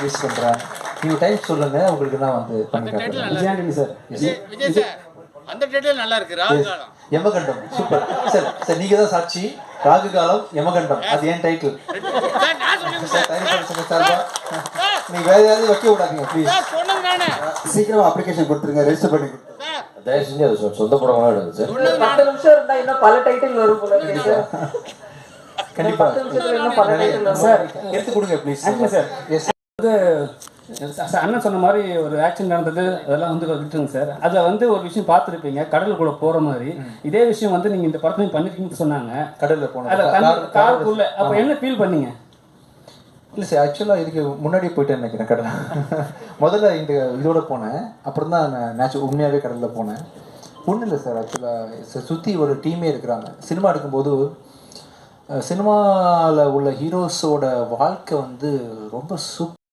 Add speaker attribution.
Speaker 1: Use பண்றேன். நீங்க type சொல்லுங்க, உங்களுக்கு நான் வந்து பண்ணி காட்டுறேன்.
Speaker 2: விஜயாண்டனி சார்.
Speaker 3: விஜய் சார், அந்த டைட்டில் நல்லா இருக்கு. ராகு காலம்
Speaker 1: யமகண்டம். Super sir. சார் நீங்க தான் சாட்சி. ராகு காலம் யமகண்டம், அது ஏன் டைட்டில்
Speaker 3: சார். நான் சொல்லுங்க சார்.
Speaker 1: சார் நீங்க வேற யாராவது வைக்க விடாதீங்க ப்ளீஸ்.
Speaker 3: சார் சொன்னது நானே.
Speaker 4: சீக்கிரமா அப்ளிகேஷன் கொடுத்துருங்க, ரெஜிஸ்டர் பண்ணி கொடுத்துருங்க.
Speaker 3: சார்
Speaker 5: தயவு செஞ்சு அது சொந்த படமாக எடுங்க சார்.
Speaker 3: சொன்னது
Speaker 2: 10 நிமிஷம் இருந்தா இன்னும் பல டைட்டில் வரும் போல இருக்கு சார்.
Speaker 1: கண்டிப்பா
Speaker 2: 10 நிமிஷத்துல இன்னும் பல டைட்டில் வரும்
Speaker 1: சார். எடுத்து கொடுங்க ப்ளீஸ்
Speaker 6: சார்.
Speaker 1: எஸ்
Speaker 6: அண்ணன் சொன்ன மாதிரி ஒரு ஆக்சிடென்ட் நடந்தது, அதெல்லாம் வந்து விட்டுருங்க சார். அதில் வந்து ஒரு விஷயம் பார்த்துருப்பீங்க, கடலுக்குள்ள போகிற மாதிரி. இதே விஷயம் வந்து நீங்கள் இந்த படத்துலையும் பண்ணிருக்கீங்கன்னு சொன்னாங்க.
Speaker 1: கடல்ல போனோம்.
Speaker 6: அதில் காருக்குள்ள அப்போ என்ன ஃபீல் பண்ணீங்க?
Speaker 1: இல்லை சார், ஆக்சுவலாக இதுக்கு முன்னாடி போயிட்டேன்னு நினைக்கிறேன் கடல். முதல்ல இந்த இதோட போனேன், அப்புறம் தான் நான் உண்மையாகவே கடலில் போனேன். ஒன்றும் இல்லை சார், ஆக்சுவலாக சுற்றி ஒரு டீமே இருக்கிறாங்க. சினிமா எடுக்கும்போது சினிமாவில் உள்ள ஹீரோஸோட வாழ்க்கை வந்து ரொம்ப